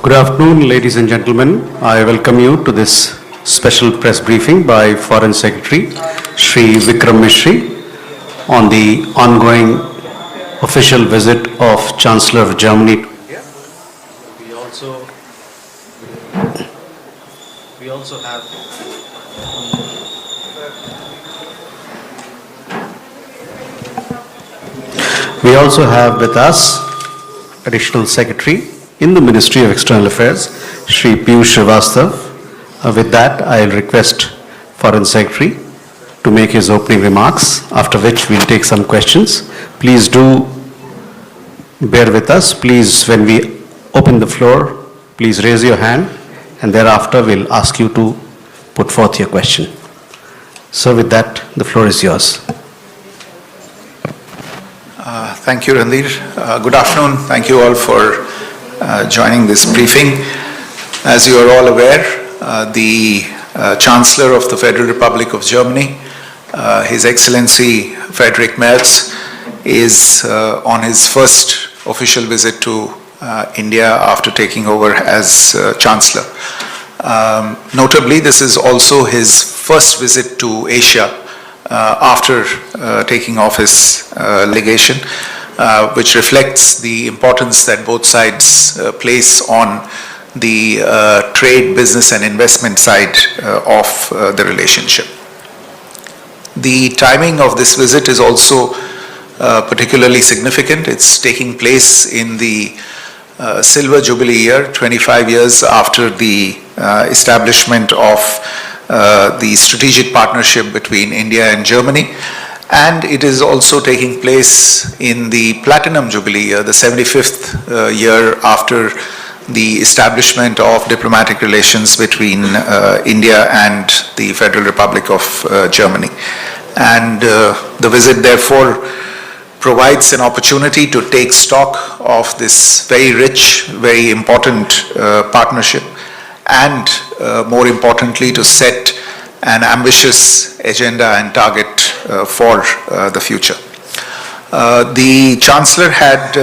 Good afternoon, ladies and gentlemen. I welcome you to this special press briefing by Foreign Secretary Shri Vikram Mishri on the ongoing official visit of Chancellor of Germany to India. We also have with us Additional Secretary in the Ministry of External Affairs, Shri Piyush Srivastava. With that, I'll request Foreign Secretary to make his opening remarks, after which we'll take some questions. Please do bear with us. Please, when we open the floor, please raise your hand, and thereafter we'll ask you to put forth your question. So with that, the floor is yours. Thank you, Randir. Good afternoon. Thank you all for joining this briefing. As you are all aware, the Chancellor of the Federal Republic of Germany, His Excellency Friedrich Merz, is on his first official visit to India after taking over as Chancellor. Notably, this is also his first visit to Asia after taking off his legation, which reflects the importance that both sides place on the trade, business and investment side of the relationship. The timing of this visit is also particularly significant. It's taking place in the Silver Jubilee year, 25 years after the establishment of the strategic partnership between India and Germany. And it is also taking place in the Platinum Jubilee year, the 75th year after the establishment of diplomatic relations between India and the Federal Republic of Germany. And the visit, therefore, provides an opportunity to take stock of this very rich, very important partnership, and more importantly, to set an ambitious agenda and target for the future. The Chancellor had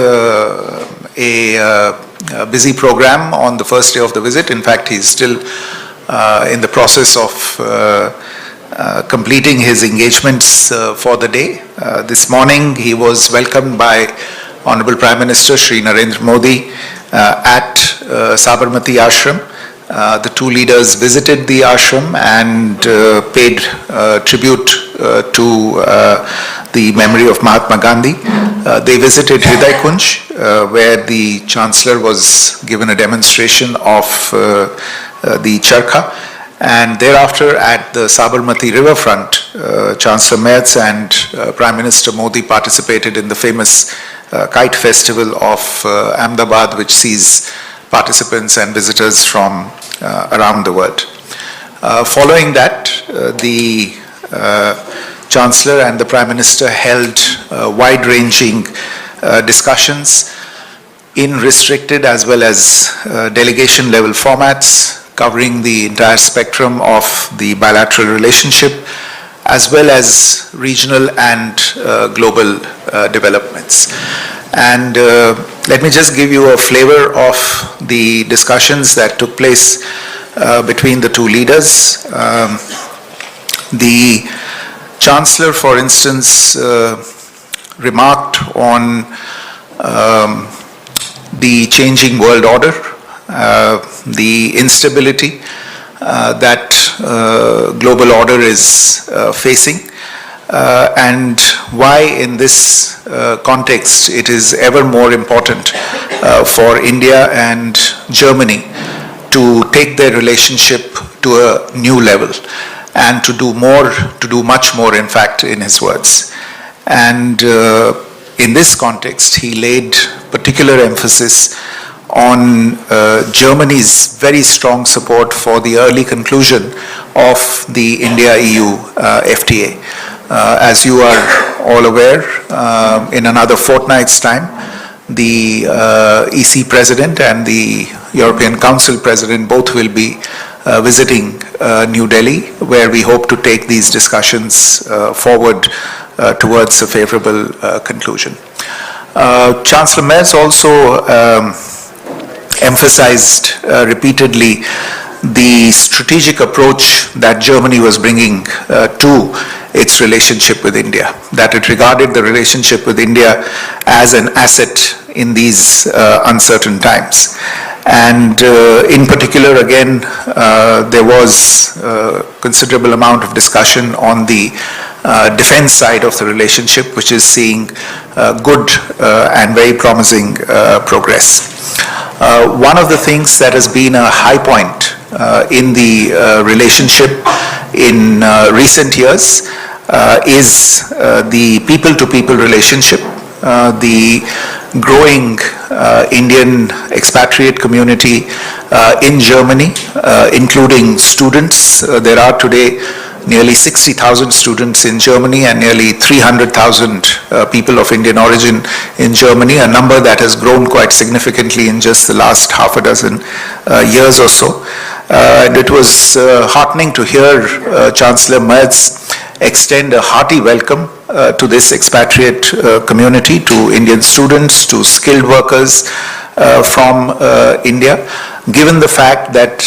a busy program on the first day of the visit. In fact, he's still in the process of completing his engagements for the day. This morning, he was welcomed by Honorable Prime Minister Shri Narendra Modi at Sabarmati Ashram. The two leaders visited the ashram and paid tribute to the memory of Mahatma Gandhi. They visited Hriday Kunj, where the Chancellor was given a demonstration of the charkha. And thereafter, at the Sabarmati riverfront, Chancellor Merz and Prime Minister Modi participated in the famous kite festival of Ahmedabad, which sees participants and visitors from around the world. Following that, the Chancellor and the Prime Minister held wide-ranging discussions in restricted as well as delegation-level formats, covering the entire spectrum of the bilateral relationship, as well as regional and global developments. And let me just give you a flavor of the discussions that took place between the two leaders. The Chancellor, for instance, remarked on the changing world order, the instability that global order is facing, and why in this context it is ever more important for India and Germany to take their relationship to a new level and to do much more, in fact, in his words. And in this context, he laid particular emphasis on Germany's very strong support for the early conclusion of the India-EU FTA. As you are all aware, in another fortnight's time, the EC President and the European Council President both will be visiting New Delhi, where we hope to take these discussions forward towards a favorable conclusion. Chancellor Merz also emphasized repeatedly the strategic approach that Germany was bringing to its relationship with India, that it regarded the relationship with India as an asset in these uncertain times. And in particular, again, there was a considerable amount of discussion on the defense side of the relationship, which is seeing good and very promising progress. One of the things that has been a high point in the relationship in recent years is the people-to-people relationship. The growing Indian expatriate community in Germany, including students. There are today nearly 60,000 students in Germany and nearly 300,000 people of Indian origin in Germany, a number that has grown quite significantly in just the last half a dozen years or so. And it was heartening to hear Chancellor Merz extend a hearty welcome to this expatriate community, to Indian students, to skilled workers from India, given the fact that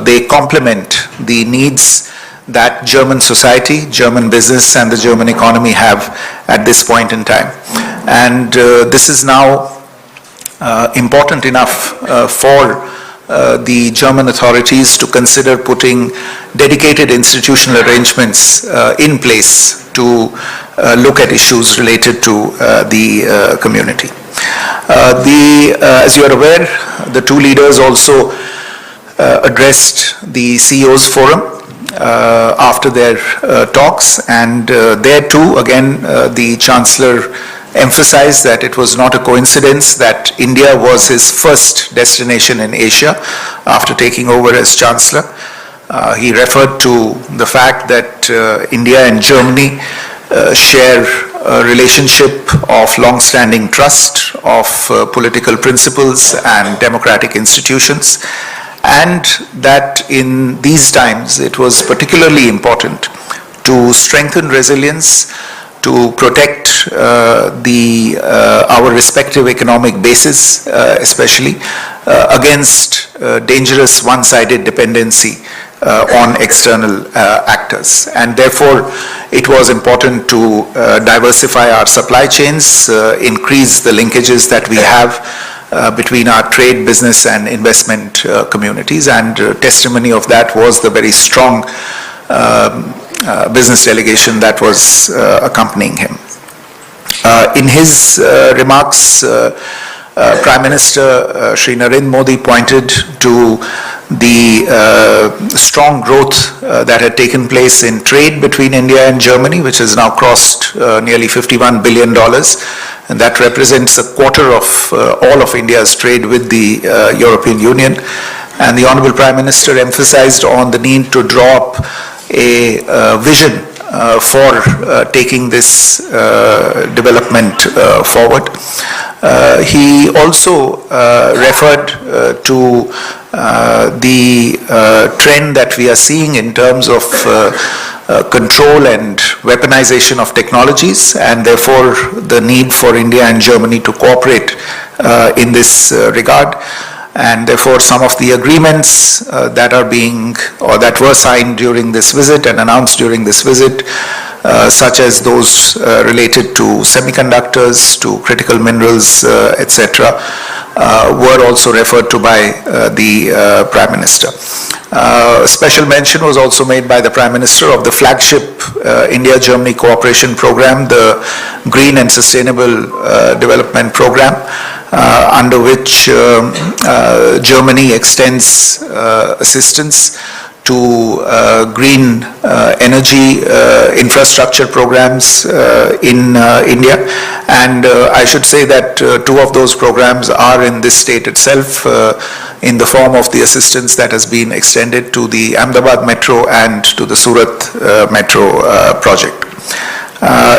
they complement the needs that German society, German business, and the German economy have at this point in time. And this is now important enough for the German authorities to consider putting dedicated institutional arrangements in place to look at issues related to the community. As you are aware, the two leaders also addressed the CEO's forum after their talks, and there too, again, the Chancellor emphasized that it was not a coincidence that India was his first destination in Asia after taking over as Chancellor. He referred to the fact that India and Germany share a relationship of long-standing trust, of political principles and democratic institutions, and that in these times it was particularly important to strengthen resilience, to protect our respective economic bases, especially against dangerous one-sided dependency on external actors. And therefore, it was important to diversify our supply chains, increase the linkages that we have between our trade, business, and investment communities. And testimony of that was the very strong business delegation that was accompanying him. In his remarks, Prime Minister Shri Narendra Modi pointed to the strong growth that had taken place in trade between India and Germany, which has now crossed nearly $51 billion. And that represents a quarter of all of India's trade with the European Union. And the Honorable Prime Minister emphasized on the need to draw up a vision for taking this development forward. He also referred to the trend that we are seeing in terms of control and weaponization of technologies, and therefore the need for India and Germany to cooperate in this regard. And therefore some of the agreements that are being or that were signed during this visit and announced during this visit, such as those related to semiconductors, to critical minerals, etc., were also referred to by the Prime Minister. A special mention was also made by the Prime Minister of the flagship India-Germany Cooperation Program, the Green and Sustainable Development Program, under which Germany extends assistance to green energy infrastructure programs in India. And I should say that two of those programs are in this state itself in the form of the assistance that has been extended to the Ahmedabad Metro and to the Surat Metro project.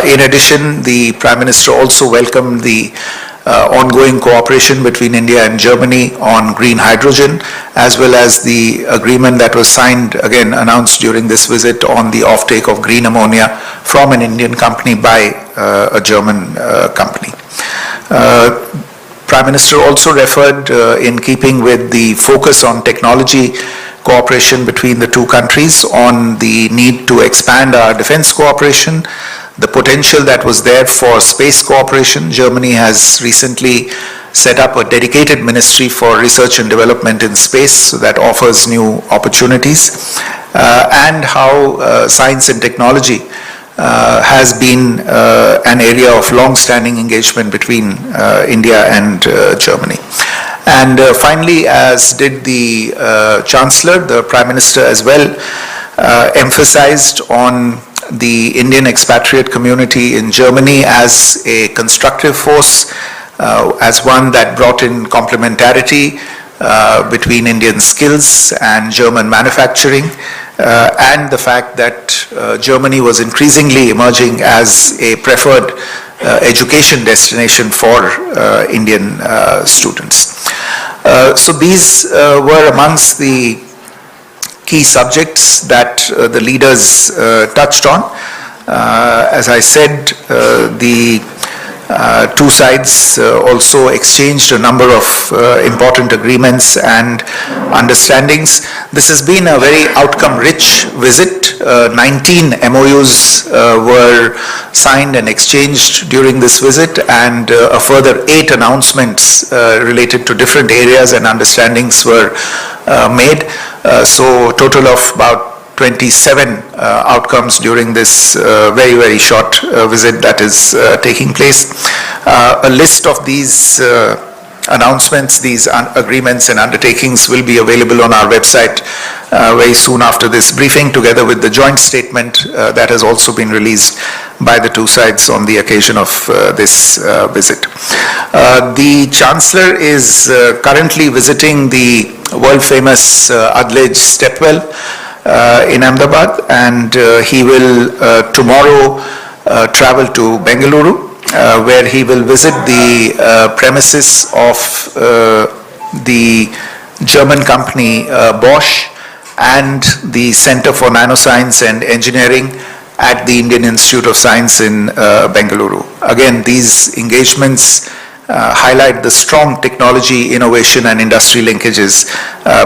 In addition, the Prime Minister also welcomed the ongoing cooperation between India and Germany on green hydrogen, as well as the agreement that was signed, again announced during this visit, on the offtake of green ammonia from an Indian company by a German company. Prime Minister also referred, in keeping with the focus on technology cooperation between the two countries, on the need to expand our defense cooperation, the potential that was there for space cooperation. Germany has recently set up a dedicated ministry for research and development in space, so that offers new opportunities, and how science and technology has been an area of long-standing engagement between India and Germany. And finally, as did the Chancellor, the Prime Minister as well emphasized on the Indian expatriate community in Germany as a constructive force, as one that brought in complementarity between Indian skills and German manufacturing, and the fact that Germany was increasingly emerging as a preferred education destination for Indian students. So these were amongst the key subjects that the leaders touched on. As I said, the two sides also exchanged a number of important agreements and understandings. This has been a very outcome-rich visit. 19 MOUs were signed and exchanged during this visit, and a further 8 announcements related to different areas and understandings were made. So a total of about 27 outcomes during this very, very short visit that is taking place. A list of these announcements, these agreements and undertakings will be available on our website very soon after this briefing, together with the joint statement that has also been released by the two sides on the occasion of this visit. The Chancellor is currently visiting the world-famous Adlej Stepwell in Ahmedabad, and he will tomorrow travel to Bengaluru, where he will visit the premises of the German company Bosch and the Center for Nanoscience and Engineering at the Indian Institute of Science in Bengaluru. Again, these engagements highlight the strong technology, innovation and industry linkages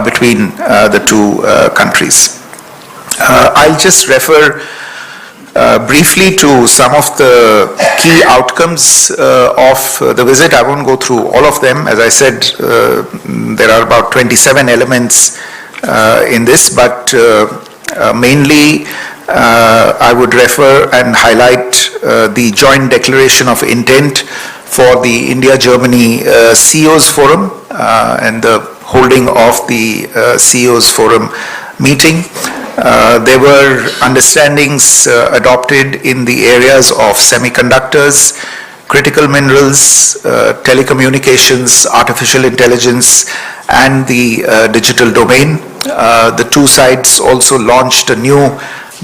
between the two countries. I'll just refer briefly to some of the key outcomes of the visit. I won't go through all of them. As I said, there are about 27 elements in this, but mainly I would refer and highlight the joint declaration of intent for the India-Germany CEOs Forum and the holding of the CEOs Forum meeting. There were understandings adopted in the areas of semiconductors, critical minerals, telecommunications, artificial intelligence, and the digital domain. The two sides also launched a new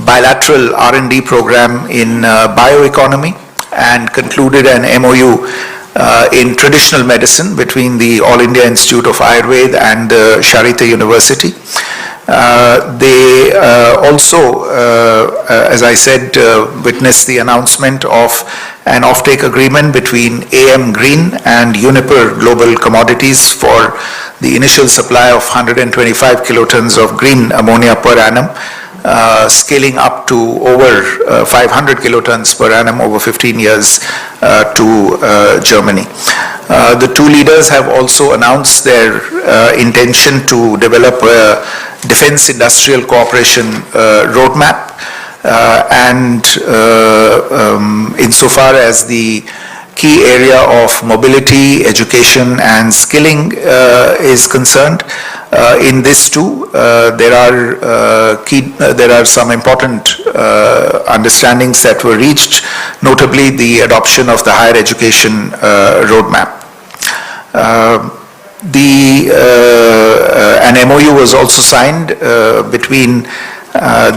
bilateral R&D program in bioeconomy and concluded an MOU in traditional medicine between the All India Institute of Ayurveda and Sharita University. They also, as I said, witnessed the announcement of an offtake agreement between AM Green and Uniper Global Commodities for the initial supply of 125 kilotons of green ammonia per annum, scaling up to over 500 kilotons per annum over 15 years to Germany. The two leaders have also announced their intention to develop a defense industrial cooperation roadmap, and insofar as the key area of mobility, education and skilling is concerned, in this too there are some important understandings that were reached, notably the adoption of the higher education roadmap. An MOU was also signed between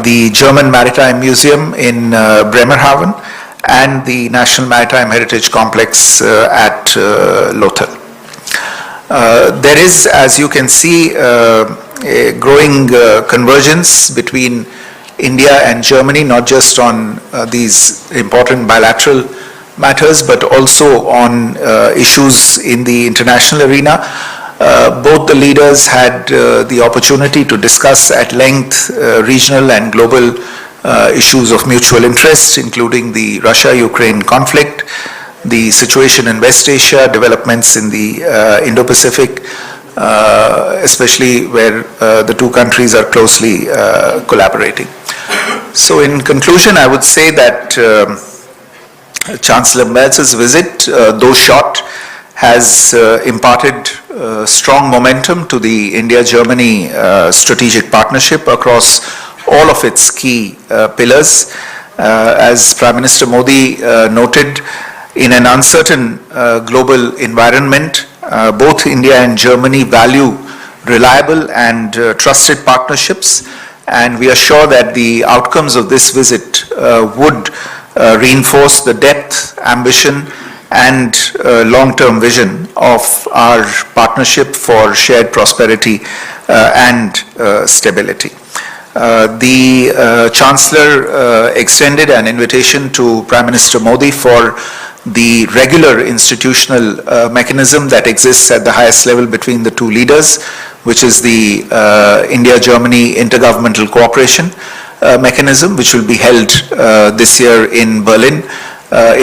the German Maritime Museum in Bremerhaven and the National Maritime Heritage Complex at Lothal. There is, as you can see, a growing convergence between India and Germany, not just on these important bilateral matters, but also on issues in the international arena. Both the leaders had the opportunity to discuss at length regional and global issues of mutual interest, including the Russia-Ukraine conflict, the situation in West Asia, developments in the Indo-Pacific, especially where the two countries are closely collaborating. So in conclusion, I would say that Chancellor Merz's visit, though short, has imparted strong momentum to the India-Germany strategic partnership across all of its key pillars. As Prime Minister Modi noted, in an uncertain global environment, both India and Germany value reliable and trusted partnerships, and we are sure that the outcomes of this visit would reinforce the depth, ambition, and long-term vision of our partnership for shared prosperity and stability. The Chancellor extended an invitation to Prime Minister Modi for the regular institutional mechanism that exists at the highest level between the two leaders, which is the India-Germany Intergovernmental Cooperation mechanism, which will be held this year in Berlin,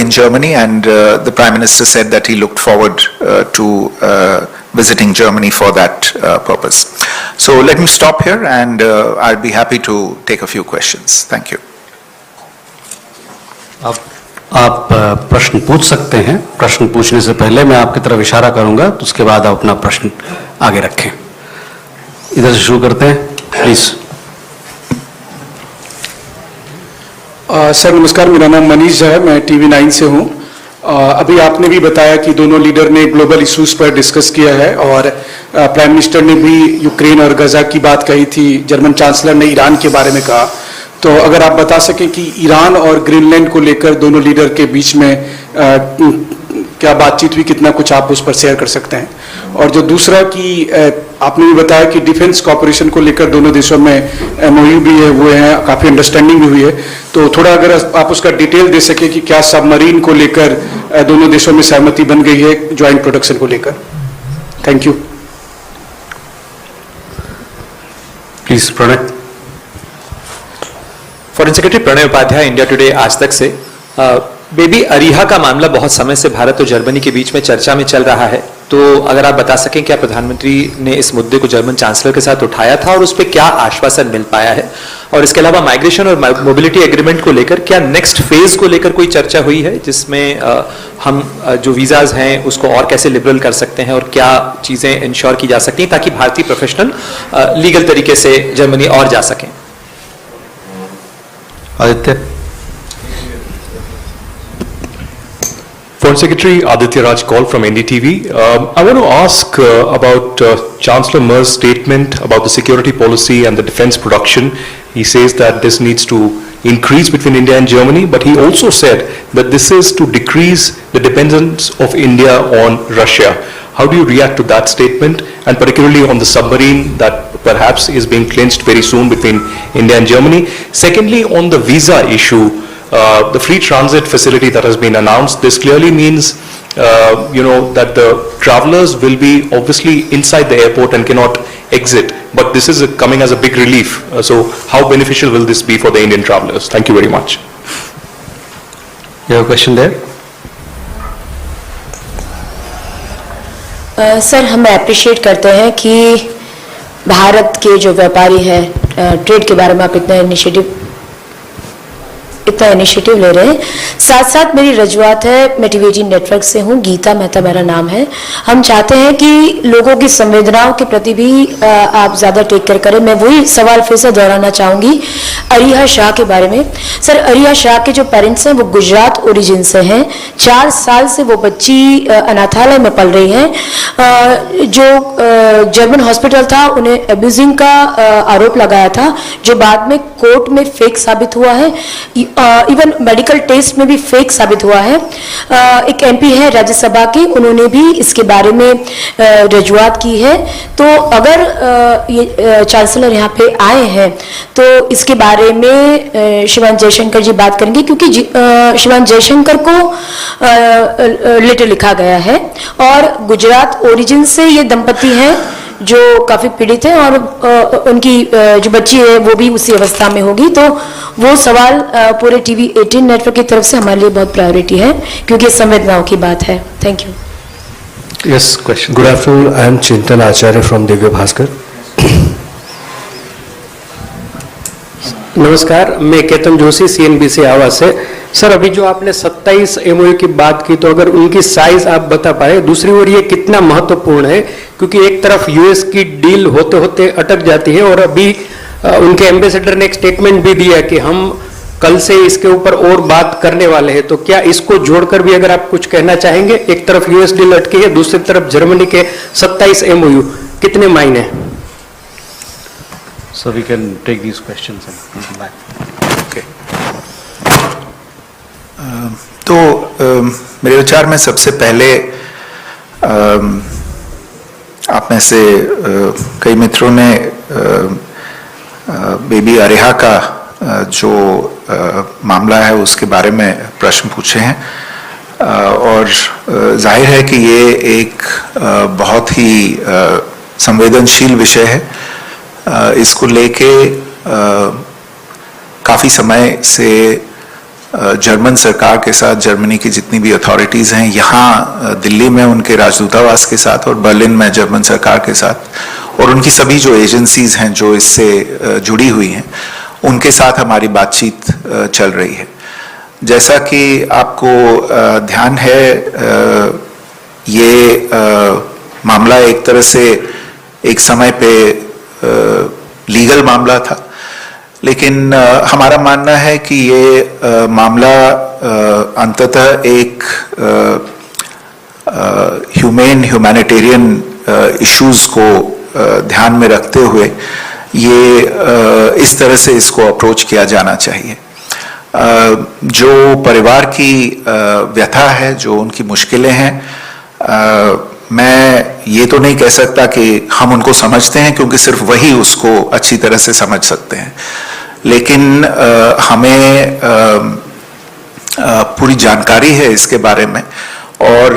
in Germany, and the Prime Minister said that he looked forward to visiting Germany for that purpose. So let me stop here, and I'd be happy to take a few questions. Thank you. आप प्रश्न पूछ सकते हैं. प्रश्न पूछने से पहले मैं आपकी तरफ इशारा करूंगा, तो उसके बाद आप अपना प्रश्न आगे रखें. इधर से शुरू करते हैं, प्लीज. सर नमस्कार, मेरा नाम मनीष है, मैं टीवी 9 से हूँ. अभी आपने भी बताया कि दोनों लीडर ने ग्लोबल इश्यूज पर डिस्कस किया है, और प्राइम मिनिस्टर ने भी यूक्रेन और गजा की बात कही थी, जर्मन चांसलर ने ईरान के बारे में कहा. तो अगर आप बता सकें कि ईरान और ग्रीनलैंड को लेकर दोनों लीडर के बीच में क्या बातचीत हुई, कितना कुछ आप उस पर शेयर कर सकते हैं. और जो दूसरा कि आपने भी बताया कि डिफेंस कॉर्पोरेशन को लेकर दोनों देशों में एमओयू भी है, हुए हैं, काफ़ी अंडरस्टैंडिंग भी हुई है. तो थोड़ा अगर आप उसका डिटेल दे सके कि क्या सबमरीन को लेकर दोनों देशों में सहमति बन गई है ज्वाइंट प्रोडक्शन को लेकर. Thank you. Please Pranay. Foreign secretary Pranay Upadhyay, India today Aaj Tak से. बेबी अरीहा का मामला बहुत समय से भारत और जर्मनी के बीच में चर्चा में चल रहा है, तो अगर आप बता सकें क्या प्रधानमंत्री ने इस मुद्दे को जर्मन चांसलर के साथ उठाया था और उस पर क्या आश्वासन मिल पाया है. और इसके अलावा माइग्रेशन और मोबिलिटी एग्रीमेंट को लेकर क्या नेक्स्ट फेज को लेकर कोई चर्चा हुई है, जिसमें हम जो वीजाज हैं उसको और कैसे लिबरल कर सकते हैं और क्या चीजें इंश्योर की जा सकती हैं ताकि भारतीय प्रोफेशनल लीगल तरीके से जर्मनी और जा सकें. Aditya. Foreign Secretary Aditya Raj Kaul from NDTV. I want to ask about Chancellor Merz's statement about the security policy and the defense production. He says that this needs to increase between India and Germany, but he also said that this is to decrease the dependence of India on Russia. How do you react to that statement, and particularly on the submarine that perhaps is being clinched very soon between India and Germany? Secondly, on the visa issue, the free transit facility that has been announced, this clearly means, that the travelers will be obviously inside the airport and cannot exit, but this is coming as a big relief. So how beneficial will this be for the Indian travelers? Thank you very much. You have a question there? Sir, हम appreciate करते हैं कि भारत के जो व्यापारी हैं trade के बारे में आप इतना इनिशिएटिव ले रहे हैं. साथ साथ मेरी रजूआत है, मैं टीवी 18 नेटवर्क से हूँ, गीता मेहता मेरा नाम है. हम चाहते हैं कि लोगों की संवेदनाओं के प्रति भी आप ज़्यादा टेक केयर करें. मैं वही सवाल फिर से दोहराना चाहूँगी अरीहा शाह के बारे में. सर, अरीहा शाह के जो पेरेंट्स हैं वो गुजरात ओरिजिन से हैं. 4 साल से वो बच्ची अनाथालय में पल रही हैं. जो जर्मन हॉस्पिटल था उन्हें एब्यूजिंग का आरोप लगाया था, जो बाद में कोर्ट में फेक साबित हुआ है. इवन मेडिकल टेस्ट में भी फेक साबित हुआ है। एक एमपी है राज्यसभा के, उन्होंने भी इसके बारे में रजूआत की है। तो अगर ये चांसलर यहाँ पे आए हैं तो इसके बारे में श्रीमान जयशंकर जी बात करेंगे, क्योंकि श्रीमान जयशंकर को लेटर लिखा गया है और गुजरात ओरिजिन से ये दंपति हैं जो काफी पीड़ित हैं और उनकी जो बच्ची है वो भी उसी अवस्था में होगी। तो वो सवाल पूरे टीवी 18 नेटवर्क की तरफ से हमारे लिए बहुत प्रायोरिटी है, क्योंकि संवेदनाओं की बात है। Thank you. Yes, question. Good afternoon. I am Chintan Acharya from Divya Bhaskar. नमस्कार, मैं केतन जोशी CNBC आवाज से। सर, अभी जो आपने 27 MOU की बात की, तो अगर उनकी साइज आप बता पाए। दूसरी ओर ये कितना महत्वपूर्ण है, क्योंकि एक तरफ यूएस की डील होते होते अटक जाती है और अभी उनके एम्बेसडर ने एक स्टेटमेंट भी दिया कि हम कल से इसके ऊपर और बात करने वाले हैं। तो क्या इसको जोड़कर भी अगर आप कुछ कहना चाहेंगे? एक तरफ यूएस डील अटकी है, दूसरी तरफ जर्मनी के 27 MOU, कितने मायने? So we can take these questions and come back. Okay. तो मेरे विचार में सबसे पहले आप में से कई मित्रों ने बेबी अरिहा का जो मामला है उसके बारे में प्रश्न पूछे हैं, और जाहिर है कि ये एक बहुत ही संवेदनशील विषय है। इसको लेके काफ़ी समय से जर्मन सरकार के साथ जर्मनी की जितनी भी अथॉरिटीज़ हैं, यहाँ दिल्ली में उनके राजदूतावास के साथ और बर्लिन में जर्मन सरकार के साथ, और उनकी सभी जो एजेंसीज़ हैं जो इससे जुड़ी हुई हैं, उनके साथ हमारी बातचीत चल रही है। जैसा कि आपको ध्यान है, ये मामला एक तरह से एक समय पे लीगल मामला था, लेकिन हमारा मानना है कि ये मामला अंततः एक ह्यूमैनिटेरियन इश्यूज को ध्यान में रखते हुए ये इस तरह से इसको अप्रोच किया जाना चाहिए। जो परिवार की व्यथा है, जो उनकी मुश्किलें हैं, मैं ये तो नहीं कह सकता कि हम उनको समझते हैं, क्योंकि सिर्फ वही उसको अच्छी तरह से समझ सकते हैं, लेकिन हमें पूरी जानकारी है इसके बारे में, और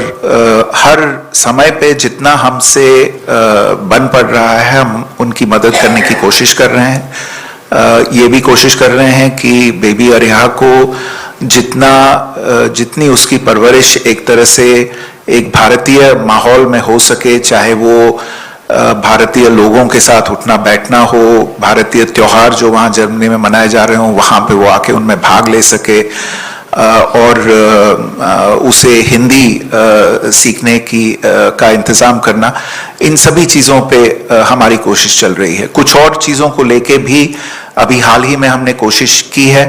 हर समय पे जितना हमसे बन पड़ रहा है हम उनकी मदद करने की कोशिश कर रहे हैं। ये भी कोशिश कर रहे हैं कि बेबी अरिहा को जितनी उसकी परवरिश एक तरह से एक भारतीय माहौल में हो सके, चाहे वो भारतीय लोगों के साथ उठना बैठना हो, भारतीय त्योहार जो वहाँ जर्मनी में मनाए जा रहे हों वहाँ पे वो आके उनमें भाग ले सके, और उसे हिंदी सीखने का इंतज़ाम करना, इन सभी चीज़ों पे हमारी कोशिश चल रही है। कुछ और चीज़ों को लेके भी अभी हाल ही में हमने कोशिश की है।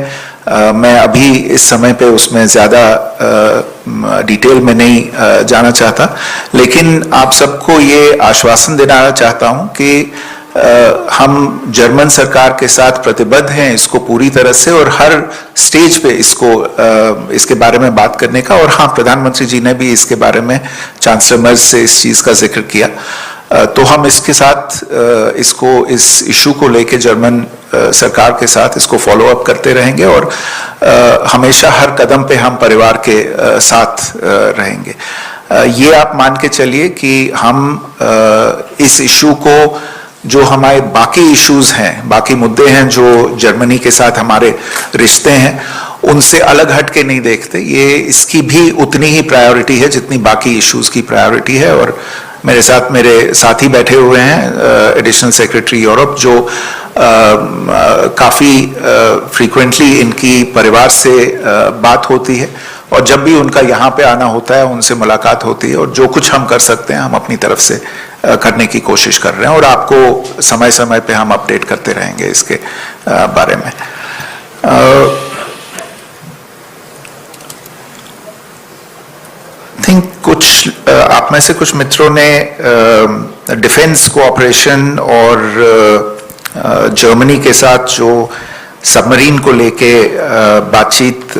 मैं अभी इस समय पे उसमें ज़्यादा डिटेल में नहीं जाना चाहता, लेकिन आप सबको ये आश्वासन देना चाहता हूँ कि हम जर्मन सरकार के साथ प्रतिबद्ध हैं इसको पूरी तरह से, और हर स्टेज पे इसके बारे में बात करने का। और हाँ, प्रधानमंत्री जी ने भी इसके बारे में चांसलर मर्ज से इस चीज़ का जिक्र किया, तो हम इसके साथ इस इशू को लेके जर्मन सरकार के साथ इसको फॉलो अप करते रहेंगे, और हमेशा हर कदम पे हम परिवार के साथ रहेंगे। ये आप मान के चलिए कि हम इस इशू को, जो हमारे बाकी इश्यूज हैं, बाकी मुद्दे हैं जो जर्मनी के साथ हमारे रिश्ते हैं, उनसे अलग हट के नहीं देखते। ये इसकी भी उतनी ही प्रायोरिटी है जितनी बाकी इश्यूज की प्रायोरिटी है। और मेरे साथ मेरे साथी बैठे हुए हैं, एडिशनल सेक्रेटरी यूरोप, जो काफ़ी फ्रीक्वेंटली इनकी परिवार से बात होती है, और जब भी उनका यहाँ पे आना होता है उनसे मुलाकात होती है, और जो कुछ हम कर सकते हैं हम अपनी तरफ से करने की कोशिश कर रहे हैं, और आपको समय समय पे हम अपडेट करते रहेंगे इसके बारे में। थिंक कुछ आप में से कुछ मित्रों ने डिफेंस कोऑपरेशन और जर्मनी के साथ जो सबमरीन को लेके बातचीत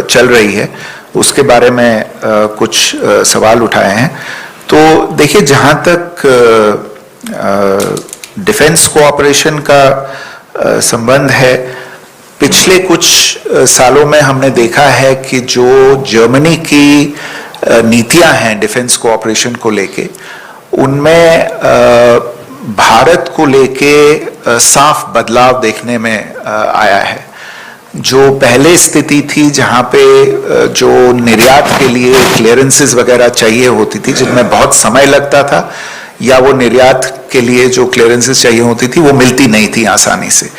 चल रही है, उसके बारे में कुछ सवाल उठाए हैं। तो देखिए, जहाँ तक डिफेंस कोऑपरेशन का संबंध है, पिछले कुछ सालों में हमने देखा है कि जो जर्मनी की नीतियां हैं डिफेंस कोऑपरेशन को लेके, उनमें भारत को लेके साफ बदलाव देखने में आया है। जो पहले स्थिति थी जहां पे जो निर्यात के लिए क्लियरेंसेस वगैरह चाहिए होती थी, जिनमें बहुत समय लगता था, या वो निर्यात के लिए जो क्लियरेंसेस चाहिए होती थी वो मिलती नहीं थी आसानी से,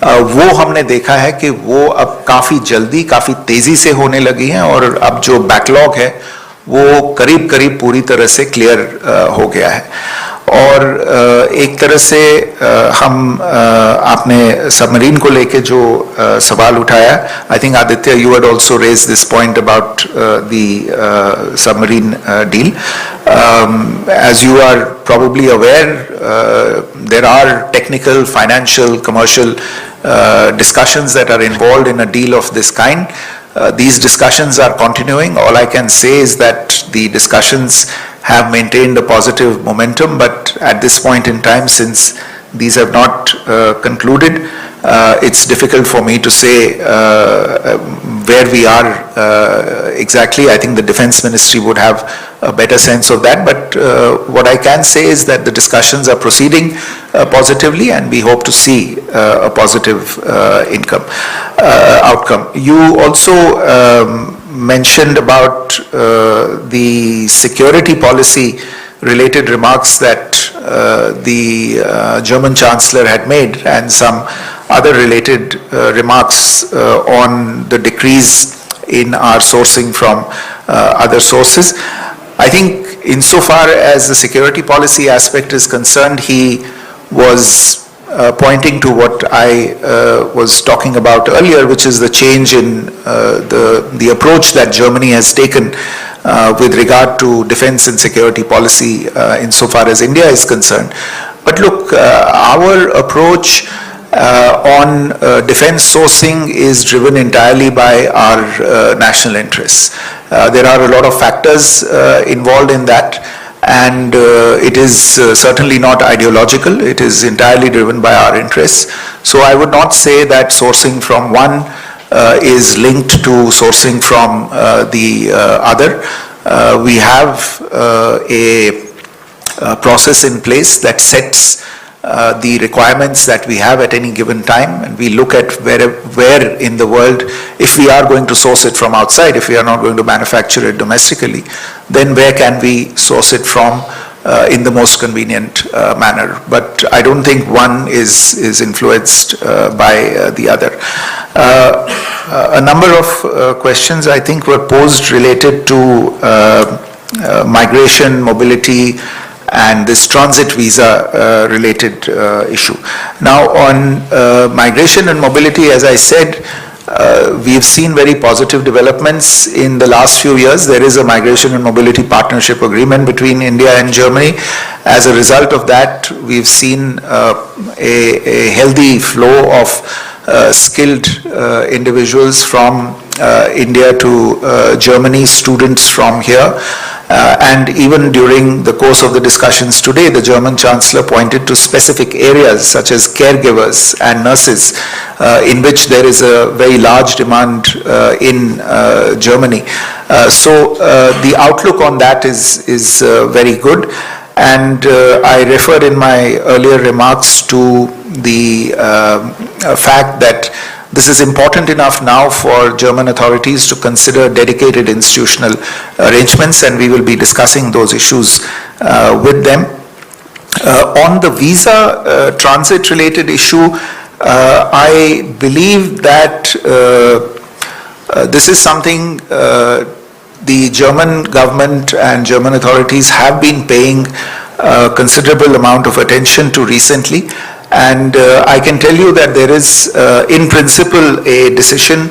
वो हमने देखा है कि वो अब काफी जल्दी, काफी तेजी से होने लगी हैं, और अब जो बैकलॉग है वो करीब करीब पूरी तरह से क्लियर हो गया है। और एक तरह से आपने सबमरीन को लेके जो सवाल उठाया, I think Aditya, you had also raise this point about the submarine deal. As you are probably aware, there are technical, financial, commercial discussions that are involved in a deal of this kind. These discussions are continuing. All I can say is that the discussions have maintained a positive momentum, but at this point in time, since these have not concluded, it's difficult for me to say where we are exactly. I think the Defense Ministry would have a better sense of that, but what I can say is that the discussions are proceeding positively, and we hope to see a positive outcome. You also mentioned about the security policy related remarks that the German Chancellor had made, and some other related remarks on the decrease in our sourcing from other sources. I think insofar as the security policy aspect is concerned, he was pointing to what I was talking about earlier, which is the change in the approach that Germany has taken with regard to defense and security policy insofar as India is concerned. But look, our approach on defense sourcing is driven entirely by our national interests. There are a lot of factors involved in that, and it is certainly not ideological. It is entirely driven by our interests. So I would not say that sourcing from one is linked to sourcing from the other. We have a process in place that sets the requirements that we have at any given time, and we look at where in the world, if we are going to source it from outside, if we are not going to manufacture it domestically, then where can we source it from in the most convenient manner. But I don't think one is influenced by the other. A number of questions I think were posed related to migration, mobility, and this transit visa related issue. Now on migration and mobility, as I said, we've seen very positive developments in the last few years. There is a migration and mobility partnership agreement between India and Germany. As a result of that, we've seen a healthy flow of skilled individuals from India to Germany, students from here. And even during the course of the discussions today, the German Chancellor pointed to specific areas such as caregivers and nurses in which there is a very large demand in Germany. So the outlook on that is very good. And I referred in my earlier remarks to the fact that this is important enough now for German authorities to consider dedicated institutional arrangements, and we will be discussing those issues with them. On the visa transit related issue, I believe that this is something the German government and German authorities have been paying a considerable amount of attention to recently. And I can tell you that there is, in principle, a decision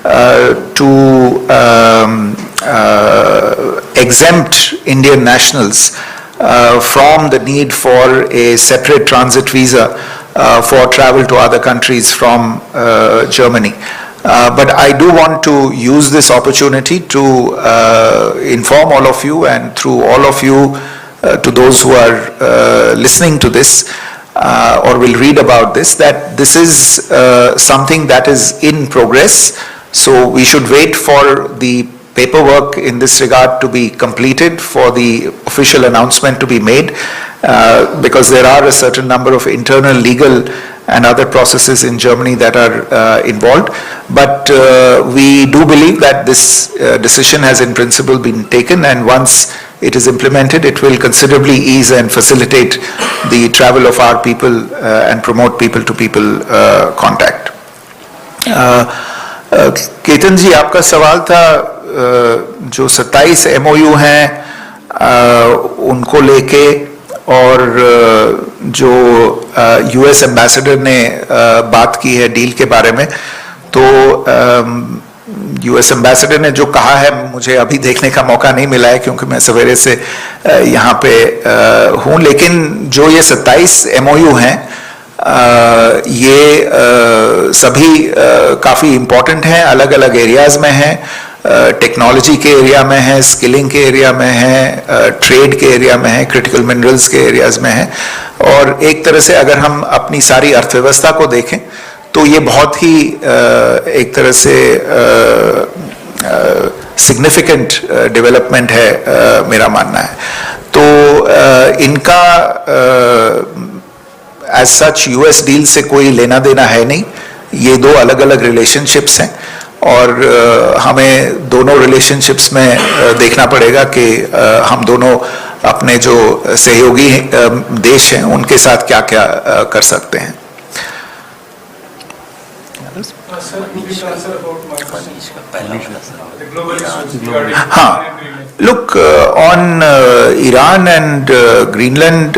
to exempt Indian nationals from the need for a separate transit visa for travel to other countries from Germany. But I do want to use this opportunity to inform all of you, and through all of you to those who are listening to this or will read about this, that this is something that is in progress. So we should wait for the paperwork in this regard to be completed, for the official announcement to be made, because there are a certain number of internal legal and other processes in Germany that are involved. But we do believe that this decision has in principle been taken, and once it is implemented, it will considerably ease and facilitate the travel of our people and promote people-to-people contact. Ketan ji, आपका सवाल था जो 27 MOU हैं उनको लेके, और जो US ambassador ने बात की है डील के बारे में, तो US एम्बेसडर ने जो कहा है मुझे अभी देखने का मौका नहीं मिला है क्योंकि मैं सवेरे से यहाँ पे हूँ, लेकिन जो ये 27 MOU हैं ये सभी काफ़ी इम्पोर्टेंट हैं, अलग अलग एरियाज़ में हैं, टेक्नोलॉजी के एरिया में है, स्किलिंग के एरिया में है, ट्रेड के एरिया में है, क्रिटिकल मिनरल्स के एरियाज में है। और एक तरह से अगर हम अपनी सारी अर्थव्यवस्था को देखें तो ये बहुत ही एक तरह से सिग्निफिकेंट डेवलपमेंट है, मेरा मानना है। तो इनका एज सच US डील से कोई लेना देना है नहीं, ये दो अलग अलग रिलेशनशिप्स हैं, और हमें दोनों रिलेशनशिप्स में देखना पड़ेगा कि हम दोनों अपने जो सहयोगी देश हैं उनके साथ क्या क्या कर सकते हैं। हाँ, look, on Iran and Greenland,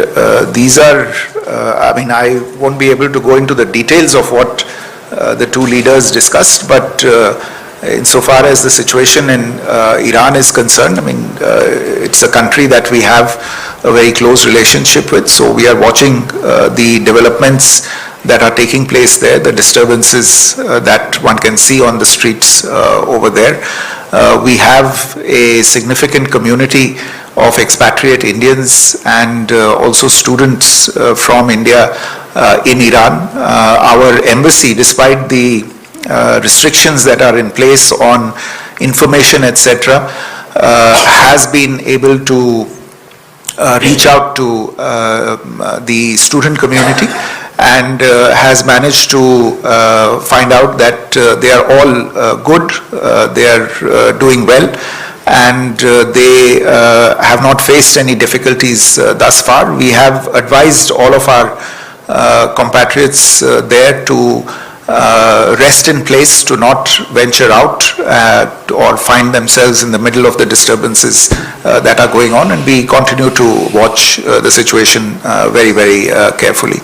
these are, I mean, I won't be able to go into the details of what the two leaders discussed, but insofar as the situation in Iran is concerned, I mean, it's a country that we have a very close relationship with, so we are watching the developments that are taking place there, the disturbances that one can see on the streets over there. We have a significant community of expatriate Indians and also students from India in Iran. Our embassy, despite the restrictions that are in place on information, etc., has been able to reach out to the student community and has managed to find out that they are all good, they are doing well, and they have not faced any difficulties thus far. We have advised all of our compatriots there to rest in place, to not venture out or find themselves in the middle of the disturbances that are going on, and we continue to watch the situation very, very carefully.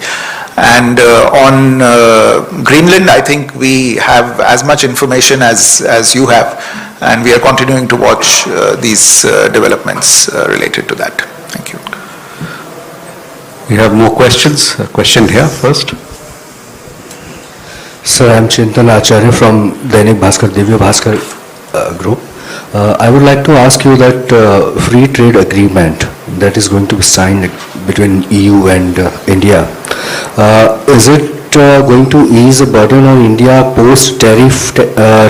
And on Greenland, I think we have as much information as you have, and we are continuing to watch these developments related to that. Thank you. We have more questions. A question here first. Sir, I'm Chintan Acharya from Dainik Bhaskar, Divya Bhaskar group. I would like to ask you that free trade agreement that is going to be signed between EU and India, is it going to ease the burden on India post-tariff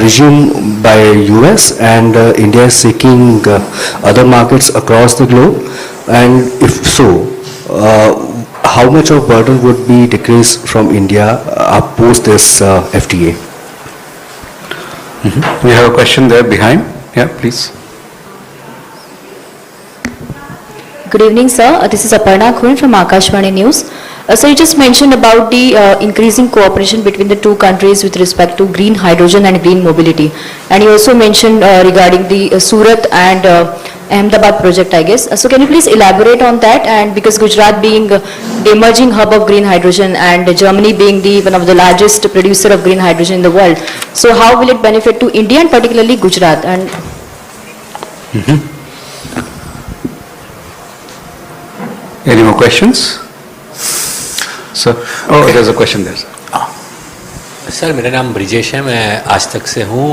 regime by US, and India is seeking other markets across the globe? And if so, how much of burden would be decreased from India post this FTA? We have a question there behind. Yeah, please. Good evening, sir. This is Aparna Khun from Akashvani News. So you just mentioned about the increasing cooperation between the two countries with respect to green hydrogen and green mobility. And you also mentioned regarding the Surat and Ahmedabad project, I guess. So can you please elaborate on that? And because Gujarat being the emerging hub of green hydrogen and Germany being the one of the largest producer of green hydrogen in the world, so how will it benefit to India and particularly Gujarat? And Any more questions? Sir, oh, there's a question there, sir. Sir मेरा नाम ब्रिजेश है, मैं आज तक से हूँ।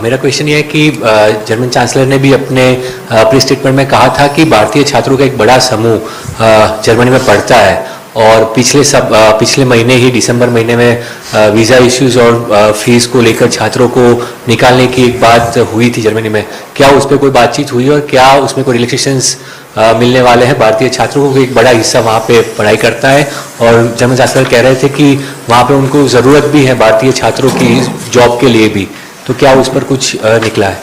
मेरा question ये है कि जर्मन चांसलर ने भी अपनी स्टेटमेंट में कहा था कि भारतीय छात्रों का एक बड़ा समूह जर्मनी में पढ़ता है और पिछले महीने ही दिसंबर महीने में वीज़ा इश्यूज और फीस को लेकर छात्रों को निकालने की एक बात हुई थी जर्मनी में। क्या उस पर कोई बातचीत हुई और क्या उसमें कोई रिलैक्सेशंस मिलने वाले हैं भारतीय छात्रों को? एक बड़ा हिस्सा वहाँ पे पढ़ाई करता है और जर्मन चांसलर कह रहे थे कि वहाँ पे उनको ज़रूरत भी है भारतीय छात्रों की जॉब के लिए भी, तो क्या उस पर कुछ निकला है?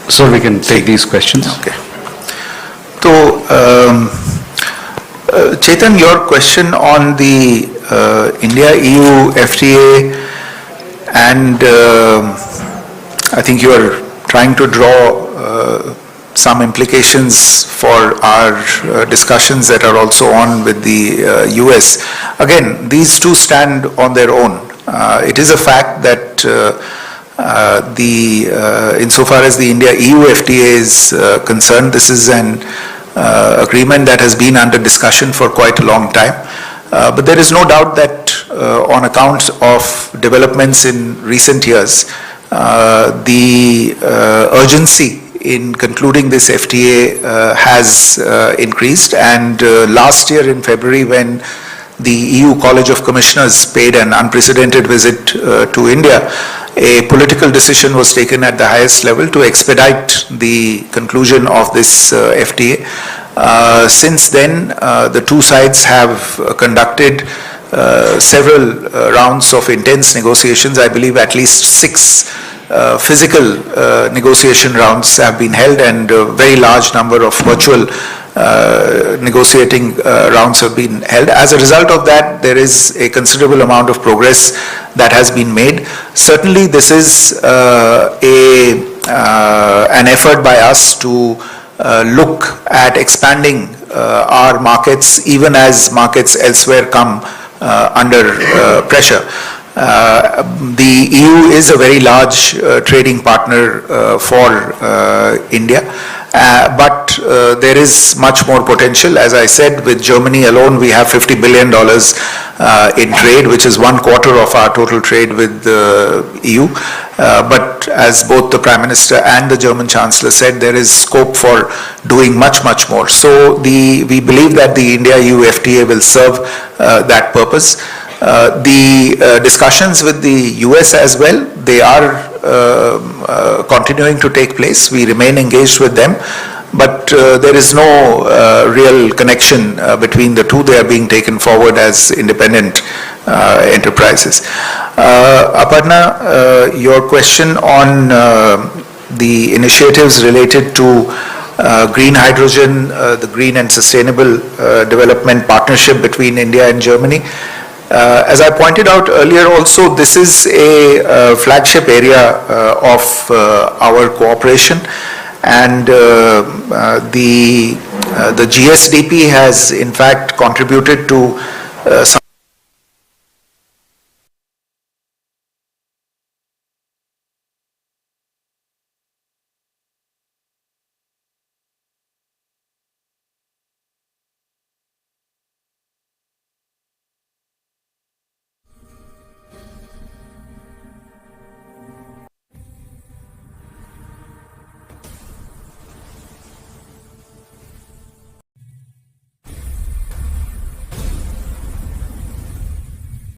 So we can take these questions. Okay. So, Chetan, your question on the India-EU FTA, and I think you are trying to draw some implications for our discussions that are also on with the US. Again, these two stand on their own. It is a fact that insofar as the India-EU FTA is concerned, this is an agreement that has been under discussion for quite a long time. But there is no doubt that on account of developments in recent years, the urgency in concluding this FTA has increased, and last year in February, when the EU College of Commissioners paid an unprecedented visit to India, a political decision was taken at the highest level to expedite the conclusion of this FTA. Since then, the two sides have conducted several rounds of intense negotiations. I believe at least 6 physical negotiation rounds have been held, and a very large number of virtual negotiating rounds have been held. As a result of that, there is a considerable amount of progress that has been made. Certainly, this is an effort by us to look at expanding our markets, even as markets elsewhere come under pressure. The EU is a very large trading partner for India, but there is much more potential. As I said, with Germany alone, we have $50 billion in trade, which is 1/4 of our total trade with the EU. But as both the Prime Minister and the German Chancellor said, there is scope for doing much, much more. So we believe that the India-EU FTA will serve that purpose. The discussions with the US as well, they are continuing to take place. We remain engaged with them, but there is no real connection between the two. They are being taken forward as independent enterprises. Aparna, your question on the initiatives related to green hydrogen, the green and sustainable development partnership between India and Germany. As I pointed out earlier also, this is a flagship area of our cooperation, and the GSDP has in fact contributed to some